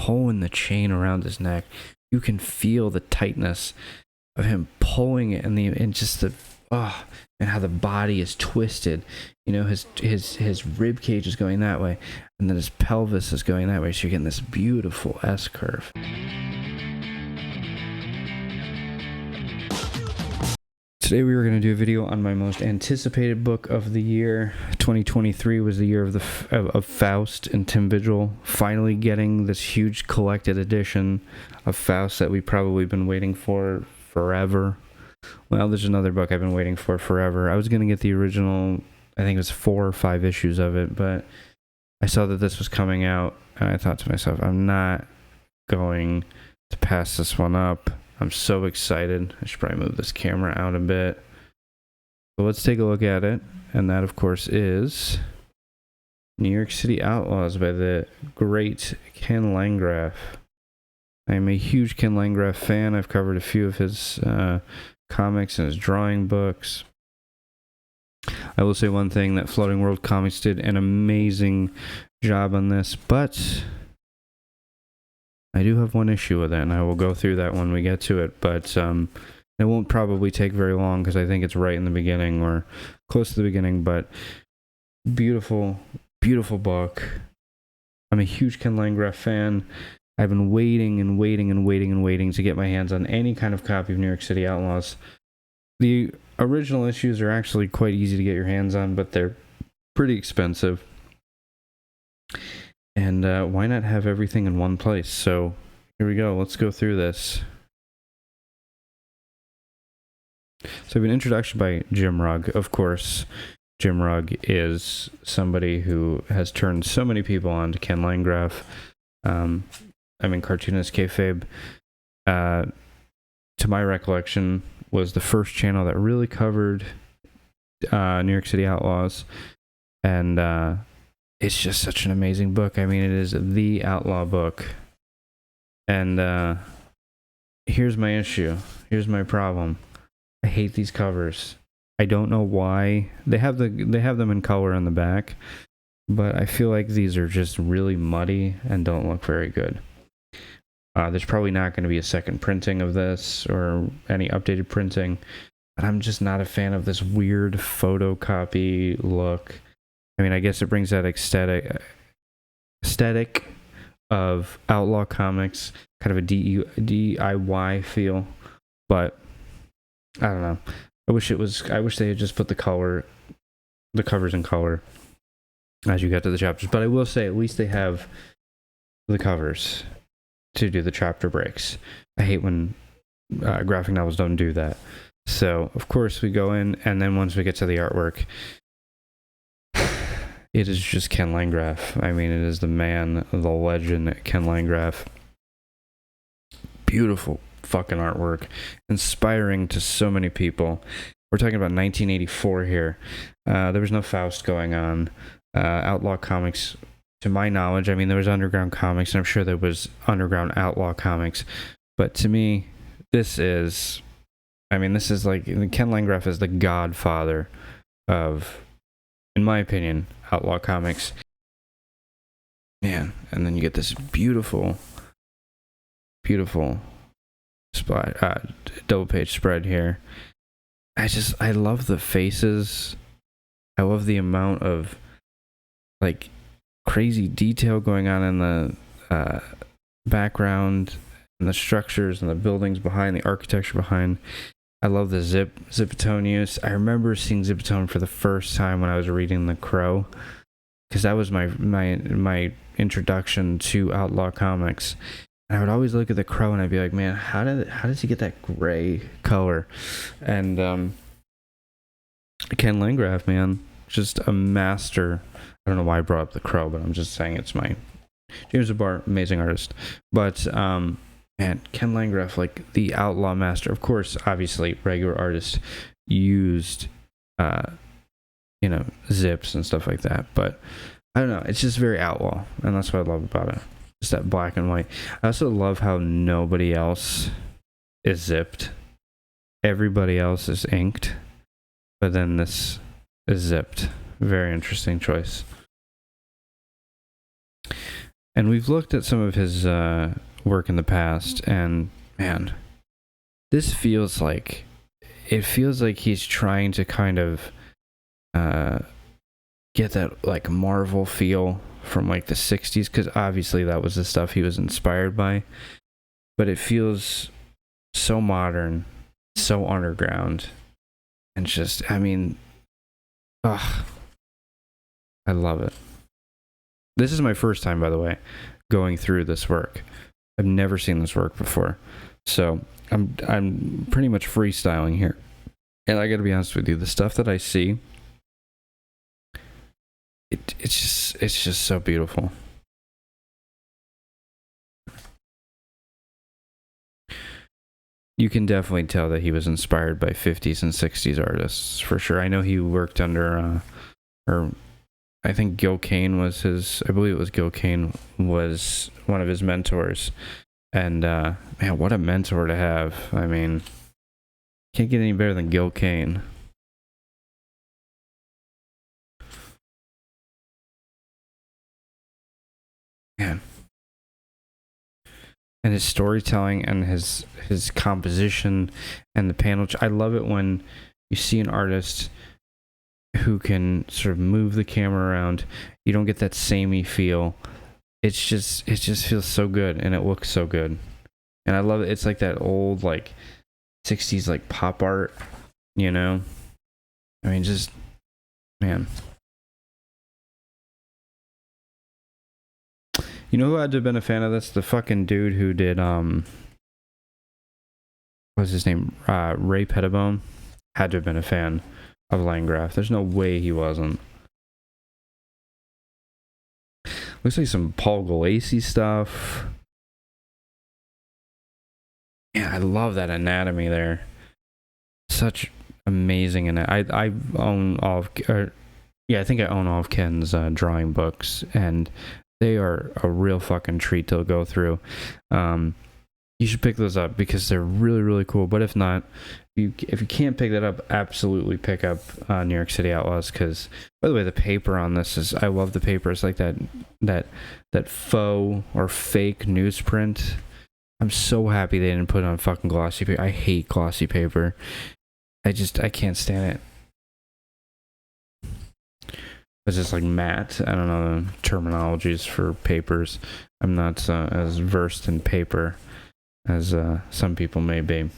pulling the chain around his neck. You can feel the tightness of him pulling it, and just the and how the body is twisted. You know, his rib cage is going that way, and then his pelvis is going that way. So you're getting this beautiful S curve. Today we were going to do a video on my most anticipated book of the year. 2023 was the year of Faust and Tim Vigil finally getting this huge collected edition of Faust that we've probably been waiting for forever. Well, there's another book I've been waiting for forever. I was going to get the original, I think it was 4 or 5 issues of it, but I saw that this was coming out, and I thought to myself, I'm not going to pass this one up. I'm so excited. I should probably move this camera out a bit. So let's take a look at it. And that, of course, is New York City Outlaws by the great Ken Landgraf. I am a huge Ken Landgraf fan. I've covered a few of his comics and his drawing books. I will say one thing, that Floating World Comics did an amazing job on this, but I do have one issue with it, and I will go through that when we get to it, but it won't probably take very long because I think it's right in the beginning or close to the beginning, but beautiful, beautiful book. I'm a huge Ken Landgraf fan. I've been waiting to get my hands on any kind of copy of New York City Outlaws. The original issues are actually quite easy to get your hands on, but they're pretty expensive. And why not have everything in one place? So here we go. Let's go through this. So I have an introduction by Jim Rugg. Of course, Jim Rugg is somebody who has turned so many people on to Ken Landgraf. Cartoonist kayfabe, to my recollection, was the first channel that really covered New York City Outlaws. And it's just such an amazing book. I mean, it is the Outlaw book. And here's my issue. Here's my problem. I hate these covers. I don't know why. They have them in color on the back, but I feel like these are just really muddy and don't look very good. There's probably not going to be a second printing of this or any updated printing, but I'm just not a fan of this weird photocopy look. I mean, I guess it brings that aesthetic of Outlaw comics, kind of a DIY feel, but I don't know. I wish they had just put the covers in color as you get to the chapters, but I will say at least they have the covers to do the chapter breaks. I hate when graphic novels don't do that. So, of course, we go in, and then once we get to the artwork, it is just Ken Landgraf. I mean, it is the man, the legend, Ken Landgraf. Beautiful fucking artwork. Inspiring to so many people. We're talking about 1984 here. There was no Faust going on. Outlaw comics, to my knowledge, I mean, there was underground comics, and I'm sure there was underground Outlaw comics. But to me, this is like, Ken Landgraf is the godfather of, in my opinion, Outlaw comics. Man, and then you get this beautiful, beautiful double page spread here. I love the faces. I love the amount of like crazy detail going on in the background and the structures and the buildings behind, the architecture behind. I love the Zipatone use. I remember seeing Zipatone for the first time when I was reading The Crow, because that was my introduction to Outlaw comics. And I would always look at The Crow and I'd be like, man, how does he get that gray color? And Ken Landgraf, man, just a master. I don't know why I brought up The Crow, but I'm just saying it's my James Zabar, amazing artist. But man, Ken Landgraf, like the Outlaw master. Of course, obviously, regular artists used, zips and stuff like that. But I don't know. It's just very Outlaw, and that's what I love about it. Just that black and white. I also love how nobody else is zipped. Everybody else is inked, but then this is zipped. Very interesting choice. And we've looked at some of his work in the past, and man, this feels like he's trying to kind of get that like Marvel feel from like the 60s, because obviously that was the stuff he was inspired by, but it feels so modern, so underground, and just, I mean, I love it. This is my first time, by the way, going through this work. I've never seen this work before, so I'm pretty much freestyling here. And I gotta be honest with you, the stuff that I see, it's just so beautiful. You can definitely tell that he was inspired by 50s and 60s artists, for sure. I know he worked under, or I think Gil Kane was his, I believe it was Gil Kane was one of his mentors. And, man, what a mentor to have. I mean, can't get any better than Gil Kane. Man. And his storytelling and his composition and the panel. I love it when you see an artist who can sort of move the camera around. You don't get that samey feel. It just feels so good, and it looks so good. And I love it. It's like that old like 60s like pop art, you know? I mean, just, man. You know who had to have been a fan of this? The fucking dude who did, what was his name? Ray Pettibone had to have been a fan of Landgraf. There's no way he wasn't. Looks like some Paul Galassi stuff. Yeah, I love that anatomy there. Such amazing, and I own all of, I think I own all of Ken's drawing books, and they are a real fucking treat to go through. You should pick those up because they're really, really cool. But if not, if you can't pick that up, absolutely pick up New York City Outlaws. Because, by the way, the paper on this is, I love the paper. It's like that faux or fake newsprint. I'm so happy they didn't put it on fucking glossy paper. I hate glossy paper. I can't stand it. It's just like matte. I don't know the terminologies for papers. I'm not as versed in paper as some people may be.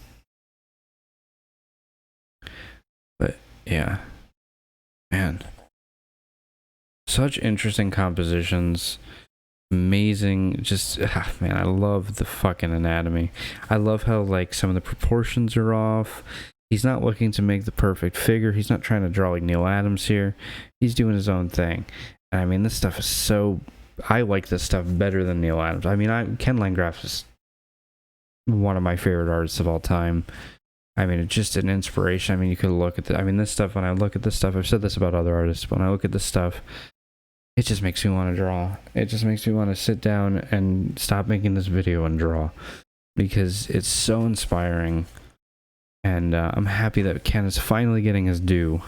But yeah, man, such interesting compositions. Amazing, just man, I love the fucking anatomy. I love how like some of the proportions are off. He's not looking to make the perfect figure. He's not trying to draw like Neil Adams here. He's doing his own thing. And I mean, this stuff is so, I like this stuff better than Neil Adams. I mean, Ken Landgraf is one of my favorite artists of all time. I mean, it's just an inspiration. I mean, you could look at this stuff, when I look at this stuff, I've said this about other artists, when I look at this stuff, it just makes me want to draw. It just makes me want to sit down and stop making this video and draw, because it's so inspiring. And I'm happy that Ken is finally getting his due.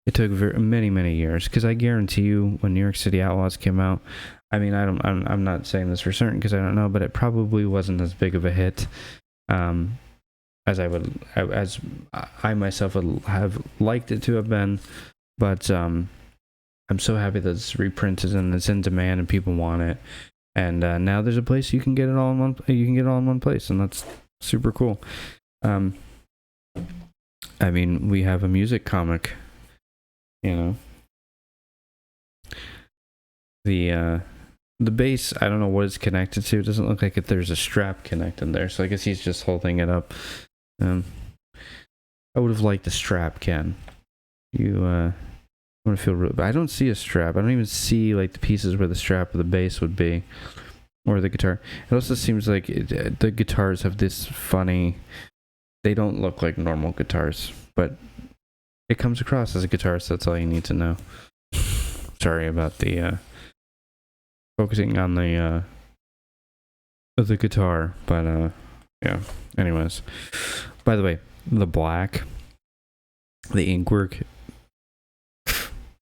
It took many, many years, because I guarantee you, when New York City Outlaws came out, I mean, I'm not saying this for certain because I don't know, but it probably wasn't as big of a hit as I myself would have liked it to have been. But I'm so happy that it's reprinted and it's in demand and people want it. And now there's a place you can get it all in one. You can get it all in one place, and that's super cool. I mean, we have a music comic. You know, the bass, I don't know what it's connected to. It doesn't look like there's a strap connected there, so I guess he's just holding it up. I would have liked the strap, Ken. You want to feel real, but I don't see a strap. I don't even see like the pieces where the strap of the bass would be, or the guitar. It also seems like the guitars have this funny, they don't look like normal guitars, but it comes across as a guitar, so that's all you need to know. Sorry about the focusing on the guitar, but yeah. Anyways, by the way, the black, the inkwork,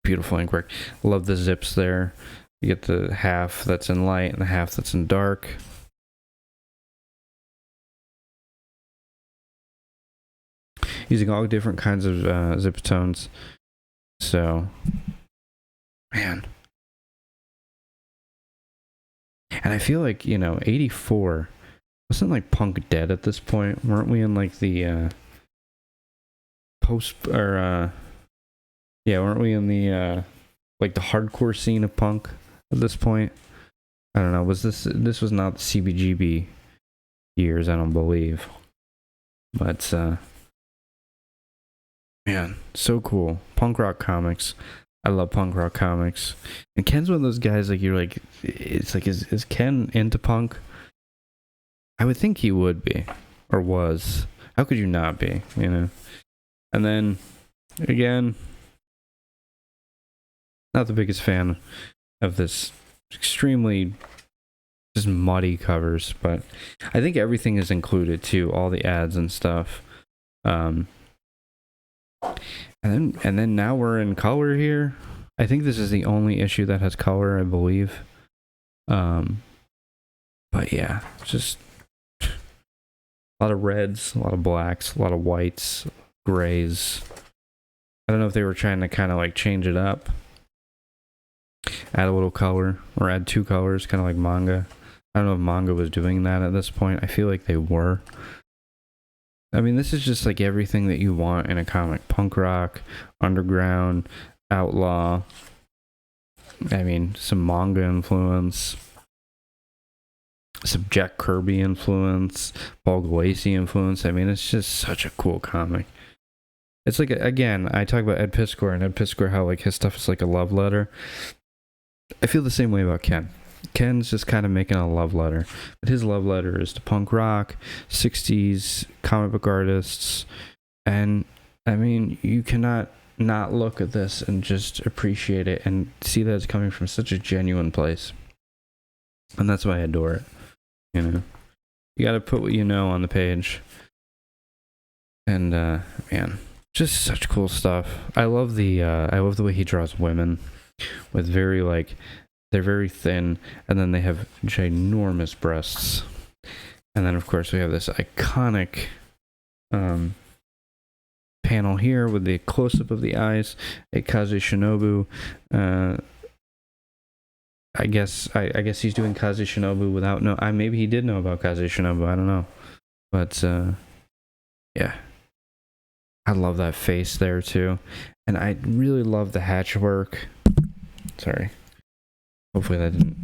beautiful inkwork. Love the zips there. You get the half that's in light and the half that's in dark. Using all different kinds of zip tones. So, man. And I feel like, 84, wasn't like punk dead at this point? Weren't we in like the weren't we in the like the hardcore scene of punk at this point? I don't know. This was not the CBGB years, I don't believe. But man, so cool. Punk rock comics. I love punk rock comics. And Ken's one of those guys, like, you're like, it's like, is Ken into punk? I would think he would be, or was. How could you not be, And then, again, not the biggest fan of this extremely just muddy covers, but I think everything is included too, all the ads and stuff. And then now we're in color here. I think this is the only issue that has color, I believe. But yeah, just a lot of reds, a lot of blacks, a lot of whites, grays. I don't know if they were trying to kind of like change it up, add a little color, or add 2 colors, kind of like manga. I don't know if manga was doing that at this point. I feel like they were. I mean, this is just like everything that you want in a comic. Punk rock, underground, outlaw. I mean, some manga influence. Some Jack Kirby influence. Paul Galassi influence. I mean, it's just such a cool comic. It's like, again, I talk about Ed Piskor, and Ed Piskor, how like his stuff is like a love letter. I feel the same way about Ken. Ken's just kind of making a love letter, but his love letter is to punk rock, 60s comic book artists, and I mean, you cannot not look at this and just appreciate it and see that it's coming from such a genuine place, and that's why I adore it. You got to put what you know on the page, and man, just such cool stuff. I love the way he draws women with very like. They're very thin, and then they have ginormous breasts. And then, of course, we have this iconic panel here with the close-up of the eyes. A Kaze Shinobu. I guess he's doing Kaze Shinobu without maybe he did know about Kaze Shinobu. I don't know, but yeah, I love that face there too, and I really love the hatch work. Sorry. Hopefully that didn't...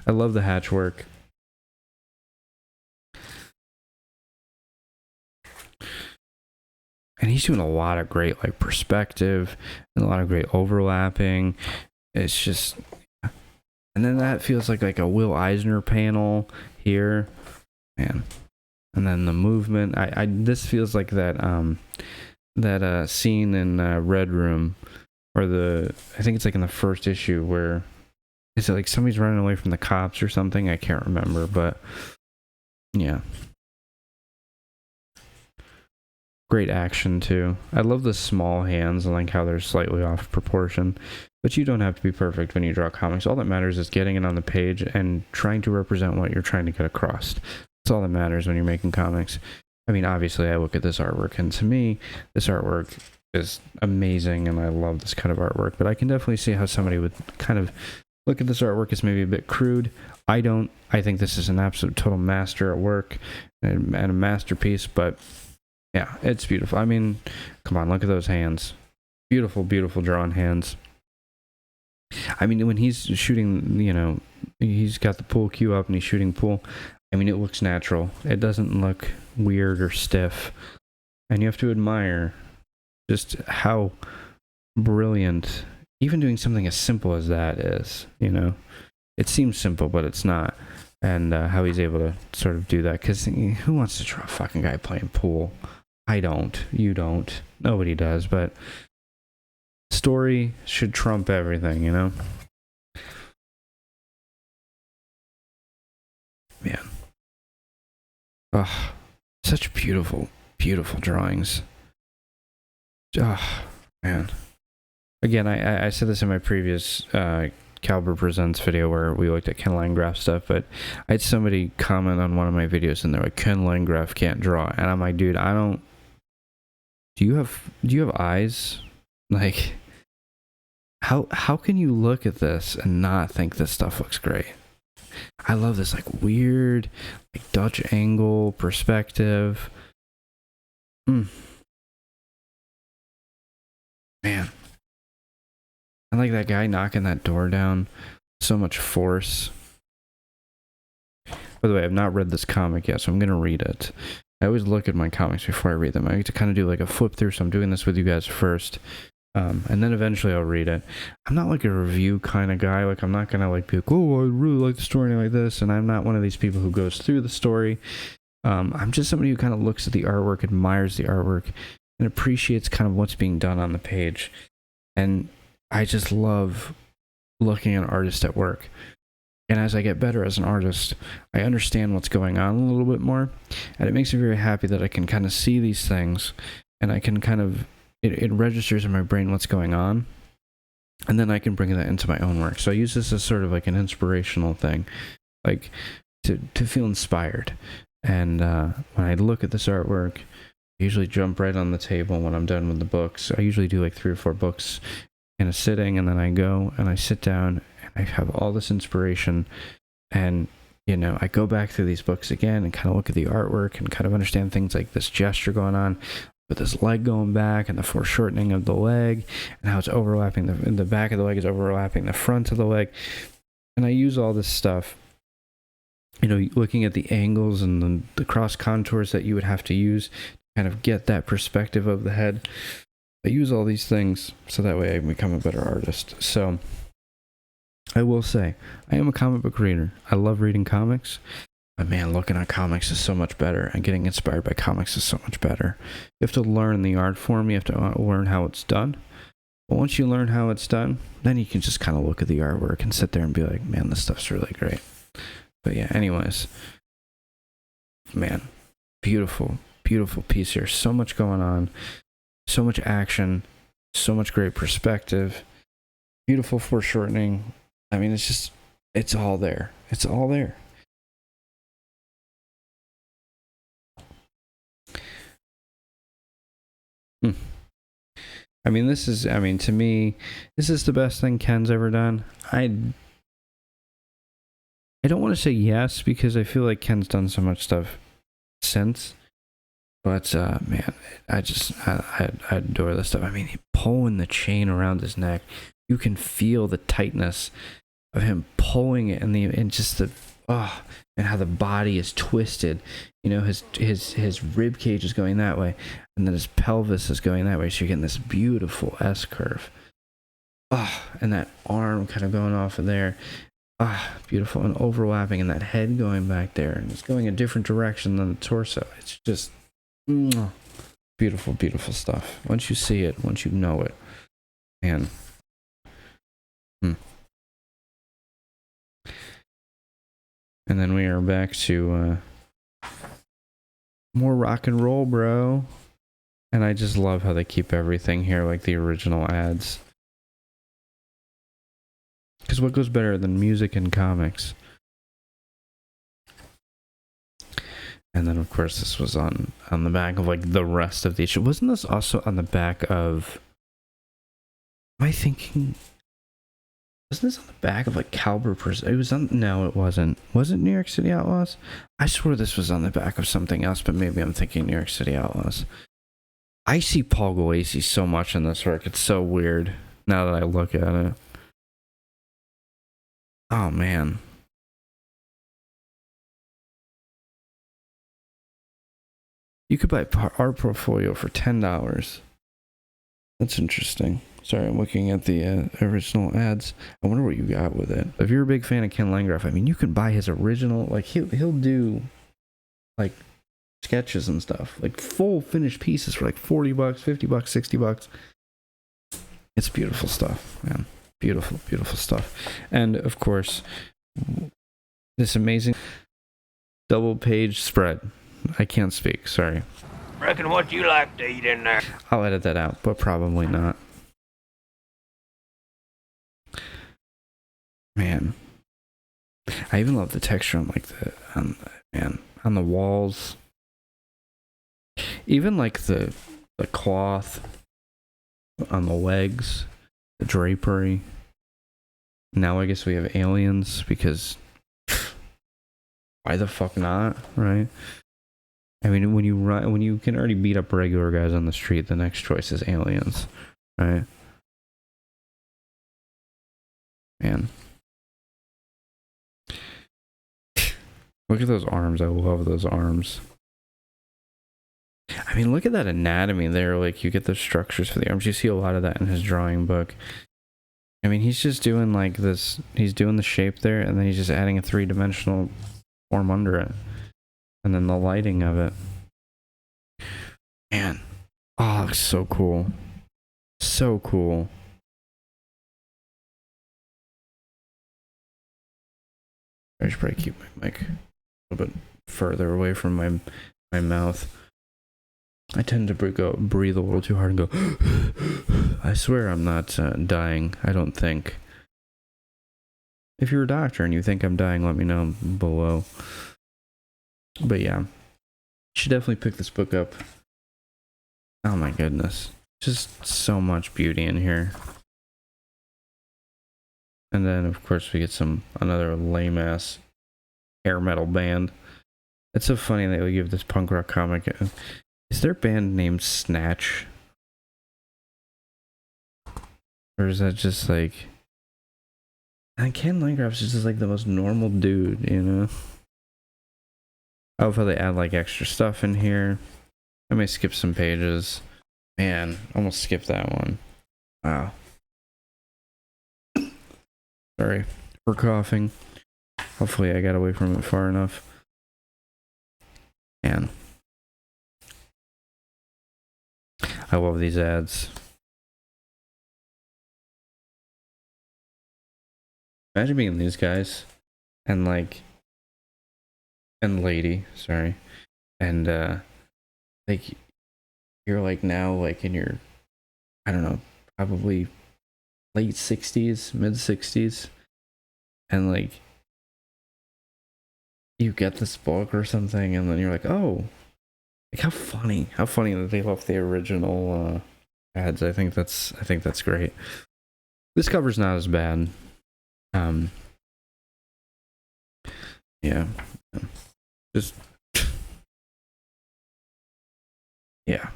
I love the hatch work. And he's doing a lot of great like perspective and a lot of great overlapping. It's just... And then that feels like a Will Eisner panel here. Man. And then the movement. This feels like that scene in Red Room, or I think it's like in the first issue where... Is it like somebody's running away from the cops or something? I can't remember, but yeah. Great action too. I love the small hands and like how they're slightly off proportion. But you don't have to be perfect when you draw comics. All that matters is getting it on the page and trying to represent what you're trying to get across. That's all that matters when you're making comics. I mean, obviously I look at this artwork, and to me, this artwork is amazing, and I love this kind of artwork. But I can definitely see how somebody would kind of look at this artwork as maybe a bit crude. I don't. I think this is an absolute total master at work and a masterpiece. But yeah, it's beautiful. I mean, come on, look at those hands. Beautiful, beautiful drawn hands. I mean, when he's shooting, he's got the pool cue up and he's shooting pool. I mean, it looks natural. It doesn't look weird or stiff. And you have to admire just how brilliant even doing something as simple as that is. It seems simple, but it's not. And how he's able to sort of do that. Because who wants to draw a fucking guy playing pool? I don't. You don't. Nobody does. But story should trump everything, Man. Oh, such beautiful, beautiful drawings. Oh, man. Again, I said this in my previous Caliber Presents video where we looked at Ken Landgraf stuff, but I had somebody comment on one of my videos and they're like, Ken Landgraf can't draw. And I'm like, dude, I don't... Do you have eyes? Like, how can you look at this and not think this stuff looks great? I love this, like, weird, like, Dutch angle perspective. Man. I like that guy knocking that door down. So much force. By the way, I've not read this comic yet, so I'm going to read it. I always look at my comics before I read them. I like to kind of do like a flip through, so I'm doing this with you guys first. And then eventually I'll read it. I'm not like a review kind of guy. Like, I'm not going to like be like, oh, I really like the story like this. And I'm not one of these people who goes through the story. I'm just somebody who kind of looks at the artwork, admires the artwork, and appreciates kind of what's being done on the page. And I just love looking at an artist at work. And as I get better as an artist, I understand what's going on a little bit more. And it makes me very happy that I can kind of see these things and I can kind of, it registers in my brain what's going on. And then I can bring that into my own work. So I use this as sort of like an inspirational thing, like to feel inspired. And when I look at this artwork, I usually jump right on the table when I'm done with the books. I usually do like 3 or 4 books in a sitting, and then I go and I sit down and I have all this inspiration, and you know, I go back through these books again and kind of look at the artwork and kind of understand things like this gesture going on with this leg going back and the foreshortening of the leg and how it's overlapping the back of the leg is overlapping the front of the leg. And I use all this stuff, you know, looking at the angles and the cross contours that you would have to use to kind of get that perspective of the head. I use all these things so that way I become a better artist. So I will say, I am a comic book reader. I love reading comics. But man, looking at comics is so much better, and getting inspired by comics is so much better. You have to learn the art form. You have to learn how it's done. But once you learn how it's done, then you can just kind of look at the artwork and sit there and be like, man, this stuff's really great. But yeah, anyways, man, beautiful, beautiful piece here. So much going on. So much action, so much great perspective, beautiful foreshortening. I mean, it's all there. It's all there. I mean, to me, this is the best thing Ken's ever done. I don't want to say yes, because I feel like Ken's done so much stuff since. But, man, I adore this stuff. I mean, he pulling the chain around his neck. You can feel the tightness of him pulling it, and just the, and how the body is twisted. You know, his rib cage is going that way, and then his pelvis is going that way. So you're getting this beautiful S curve. And that arm kind of going off of there. Beautiful, and overlapping, and that head going back there, and it's going a different direction than the torso. It's just beautiful, beautiful stuff. Once you see it, once you know it, man. And then we are back to more rock and roll, bro. And I just love how they keep everything here like the original ads. Because what goes better than music and comics? And then, of course, this was on the back of, like, the rest of the issue. Wasn't this also on the back of... Am I thinking... Wasn't this on the back of, like, Caliber Presents? It was on... No, it wasn't. Was it New York City Outlaws? I swore this was on the back of something else, but maybe I'm thinking New York City Outlaws. I see Paul Gulacy so much in this work. It's so weird now that I look at it. Oh, man. You could buy our portfolio for $10. That's interesting. Sorry, I'm looking at the original ads. I wonder what you got with it. If you're a big fan of Ken Landgraf, I mean, you can buy his original. Like, he'll do, like, sketches and stuff. Like, full finished pieces for, like, $40, $50, $60. It's beautiful stuff, man. Beautiful, beautiful stuff. And, of course, this amazing double-page spread. I can't speak, sorry. Reckon what you like to eat in there? I'll edit that out, but probably not. Man, I even love the texture on like on the walls. Even like the cloth on the legs, the drapery. Now I guess we have aliens because why the fuck not, right? I mean, when you can already beat up regular guys on the street, the next choice is aliens, right? Man. Look at those arms. I love those arms. I mean, look at that anatomy there. Like, you get the structures for the arms. You see a lot of that in his drawing book. I mean, he's just doing like this. He's doing the shape there, and then he's just adding a three-dimensional form under it. And then the lighting of it. Man. Oh, it looks so cool. So cool. I should probably keep my mic a little bit further away from my mouth. I tend to breathe a little too hard and go. I swear I'm not dying. I don't think. If you're a doctor and you think I'm dying, let me know below. But yeah, you should definitely pick this book up. Oh my goodness. Just so much beauty in here. And then, of course, we get another lame-ass hair metal band. It's so funny that we give this punk rock comic. Is their band named Snatch? Or is that just like... And Ken Landgraf's just like the most normal dude, you know? I love how they add like extra stuff in here. I may skip some pages. Man, almost skipped that one. Wow. Sorry for coughing. Hopefully I got away from it far enough. Man. I love these ads. Imagine being these guys and like and lady, sorry. And like you're like now like in your I don't know, probably late 60s, mid 60s, and like you get this book or something and then you're like, oh, like how funny that they left the original ads. I think that's great. This cover's not as bad. Yeah, just yeah.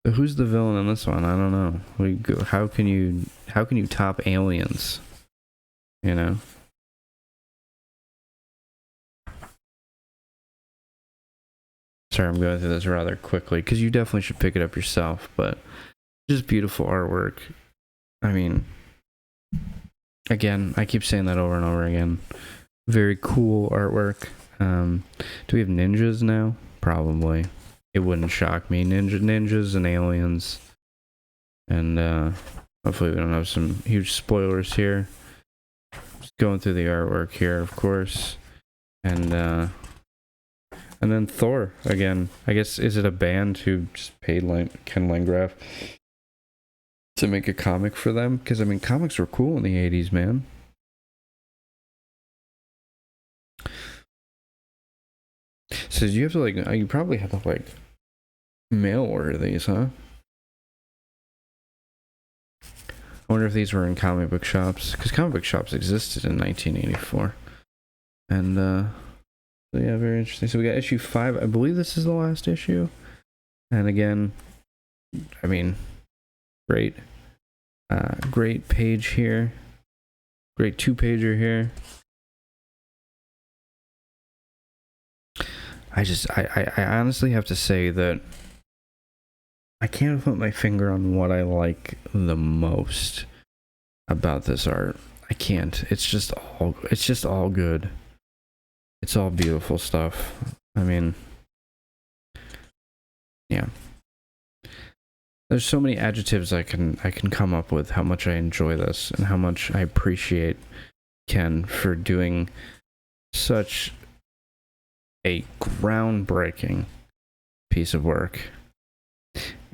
So who's the villain in this one? I don't know. How can you top aliens? You know. Sorry, I'm going through this rather quickly because you definitely should pick it up yourself. But just beautiful artwork. I mean, again, I keep saying that over and over again. Very cool artwork. Do we have ninjas now? Probably. It wouldn't shock me. Ninjas and aliens. And hopefully we don't have some huge spoilers here. Just going through the artwork here, of course. And then Thor again. I guess, is it a band who just paid Ken Landgraf to make a comic for them? Because I mean, comics were cool in the 80s, man. So you have to like, you probably have to like mail order these, huh? I wonder if these were in comic book shops, because comic book shops existed in 1984. And so yeah, very interesting. So we got issue 5. I believe this is the last issue. And again, I mean, great page here. Great 2-pager here. I honestly have to say that I can't put my finger on what I like the most about this art. I can't. It's just all good. It's all beautiful stuff. I mean, yeah. There's so many adjectives I can come up with how much I enjoy this and how much I appreciate Ken for doing such a groundbreaking piece of work.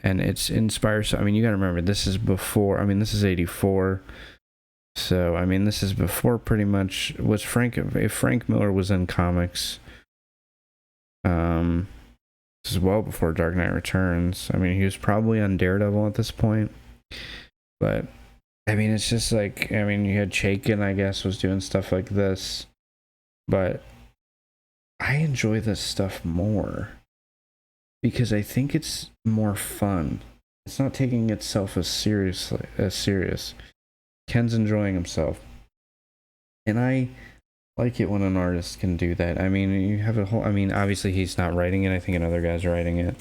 and it's inspired. So I mean, you gotta remember, this is before. I mean, this is '84. So I mean, this is before pretty much was Frank. If Frank Miller was in comics, this is well before Dark Knight Returns. I mean, he was probably on Daredevil at this point, but I mean, it's just like, I mean, you had Chaykin, I guess, was doing stuff like this, but I enjoy this stuff more because I think it's more fun. It's not taking itself as serious. Ken's enjoying himself, and I like it when an artist can do that. I mean, you have a whole. I mean, obviously he's not writing it. I think another guy's writing it,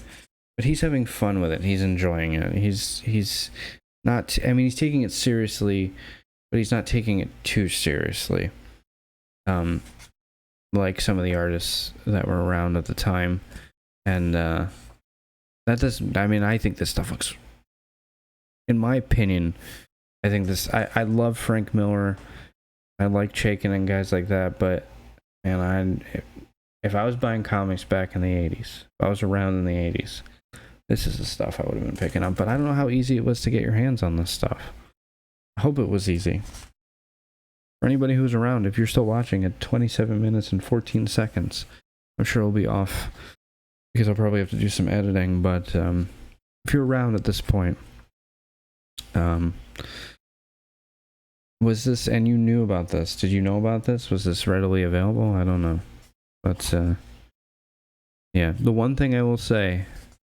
but he's having fun with it. He's enjoying it. He's not. I mean, he's taking it seriously, but he's not taking it too seriously. Like some of the artists that were around at the time, and that doesn't. I mean, I think this stuff looks. In my opinion, I think this. I love Frank Miller. I like Chaykin and guys like that, but man, if I was buying comics back in the 80s, if I was around in the 80s, this is the stuff I would have been picking up. But I don't know how easy it was to get your hands on this stuff. I hope it was easy. For anybody who's around, if you're still watching at 27 minutes and 14 seconds, I'm sure it'll be off because I'll probably have to do some editing. But if you're around at this point, was this, and you knew about this? Did you know about this? Was this readily available? I don't know. But, yeah. The one thing I will say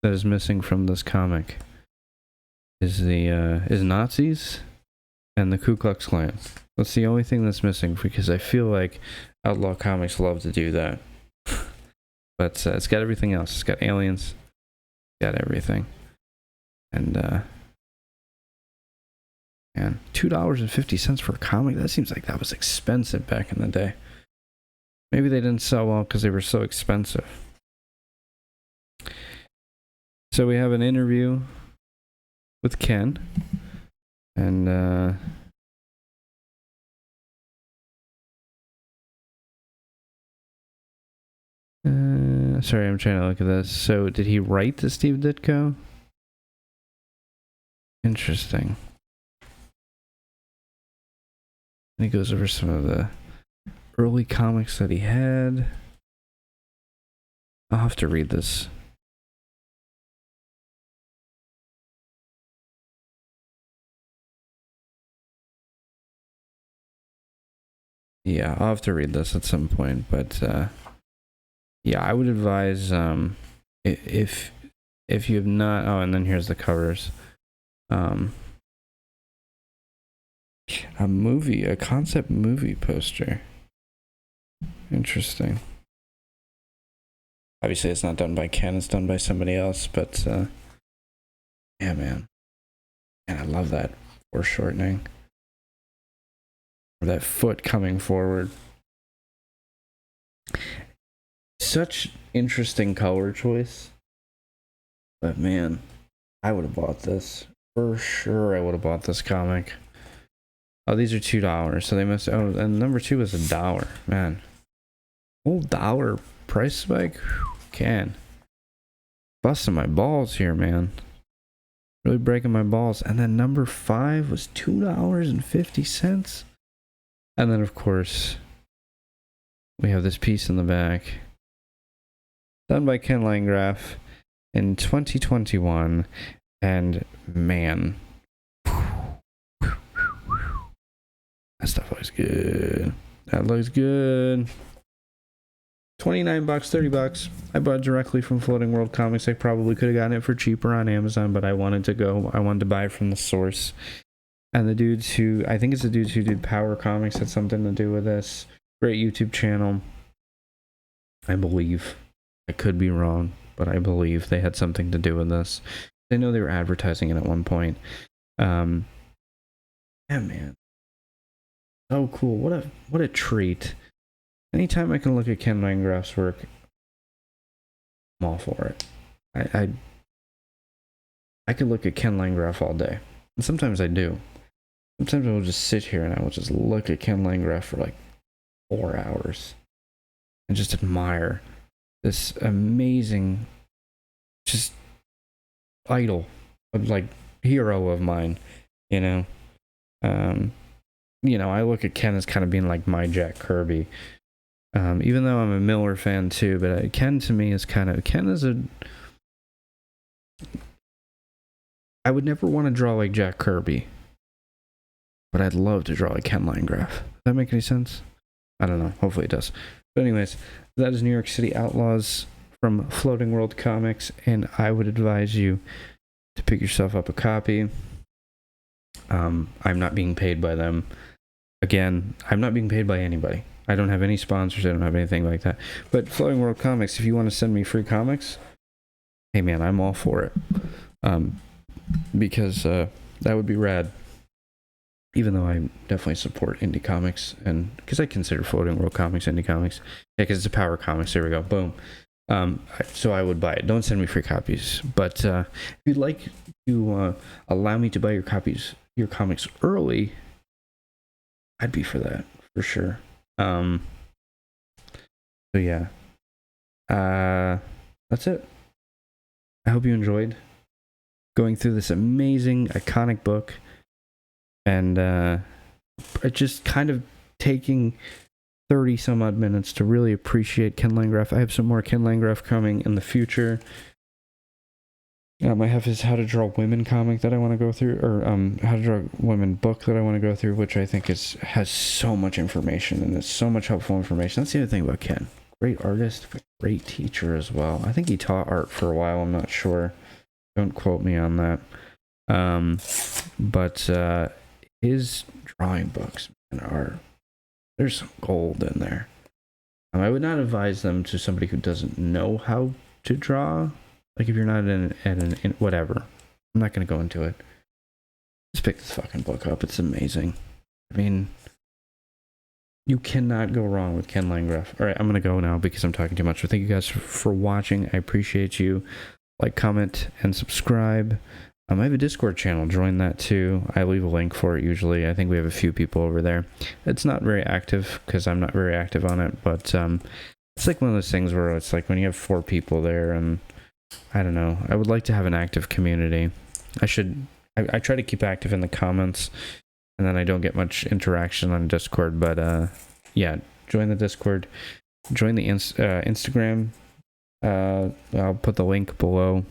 that is missing from this comic is is Nazis and the Ku Klux Klan. That's the only thing that's missing, because I feel like Outlaw Comics love to do that. But it's got everything else. It's got aliens. It's got everything. And, and $2.50 for a comic? That seems like that was expensive back in the day. Maybe they didn't sell well because they were so expensive. So we have an interview with Ken. And sorry, I'm trying to look at this. So did he write to Steve Ditko? Interesting. And he goes over some of the early comics that he had. I'll have to read this. Yeah, I'll have to read this at some point. But yeah, I would advise if you have not. Oh, and then here's the covers. A concept movie poster. Interesting. Obviously, it's not done by Ken, it's done by somebody else, but yeah, man. And I love that foreshortening. Or that foot coming forward. Such interesting color choice. But man, I would have bought this. For sure, I would have bought this comic. Oh, these are $2, so they must. Oh, and number 2 is $1. Man, whole dollar price spike. Can busting my balls here, man. Really breaking my balls. And then number 5 was $2.50. And then, of course, we have this piece in the back, done by Ken Landgraf in 2021, and man. That stuff looks good. That looks good. $29, $30. I bought it directly from Floating World Comics. I probably could have gotten it for cheaper on Amazon, but I wanted to buy it from the source. And the dudes who, I think it's the dudes who did Power Comics, had something to do with this. Great YouTube channel. I believe. I could be wrong, but I believe they had something to do with this. I know they were advertising it at one point. Yeah, man. Oh, cool. What a treat. Anytime I can look at Ken Landgraf's work, I'm all for it. I could look at Ken Landgraf all day. And sometimes I do. Sometimes I will just sit here and I will just look at Ken Landgraf for like 4 hours and just admire this amazing, just idol, like hero of mine, you know. I look at Ken as kind of being like my Jack Kirby. Even though I'm a Miller fan too, but Ken to me is Ken is I would never want to draw like Jack Kirby, but I'd love to draw like Ken Landgraf. Does that make any sense? I don't know. Hopefully it does. But anyways, that is New York City Outlaws from Floating World Comics, and I would advise you to pick yourself up a copy. I'm not being paid by them. Again, I'm not being paid by anybody. I don't have any sponsors. I don't have anything like that. But Floating World Comics, if you want to send me free comics, hey man, I'm all for it. Because that would be rad. Even though I definitely support indie comics, and because I consider Floating World Comics indie comics. Yeah, because it's a power comics. There we go. Boom. So I would buy it. Don't send me free copies. But if you'd like to allow me to buy your comics early, I'd be for that for sure. So yeah, that's it. I hope you enjoyed going through this amazing, iconic book, and just kind of taking 30 some odd minutes to really appreciate Ken Landgraf. I have some more Ken Landgraf coming in the future. I have his How to Draw Women comic that I want to go through, or How to Draw Women book that I want to go through, which I think has so much information, and it's so much helpful information. That's the other thing about Ken. Great artist, great teacher as well. I think he taught art for a while. I'm not sure. Don't quote me on that. But his drawing books there's some gold in there. I would not advise them to somebody who doesn't know how to draw. Like, if you're not in whatever. I'm not going to go into it. Just pick this fucking book up. It's amazing. I mean, you cannot go wrong with Ken Landgraf. All right, I'm going to go now because I'm talking too much. So thank you guys for watching. I appreciate you. Like, comment, and subscribe. I have a Discord channel. Join that too. I leave a link for it usually. I think we have a few people over there. It's not very active because I'm not very active on it. But it's like one of those things where it's like when you have 4 people there, and I don't know. I would like to have an active community. I try to keep active in the comments, and then I don't get much interaction on Discord. But yeah, join the Discord. Join the Instagram. I'll put the link below.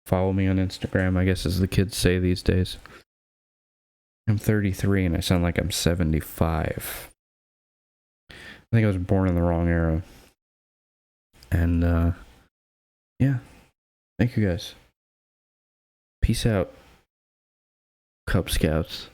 Follow me on Instagram, I guess, as the kids say these days. I'm 33 and I sound like I'm 75. I think I was born in the wrong era. And yeah. Thank you guys. Peace out, Cub Scouts.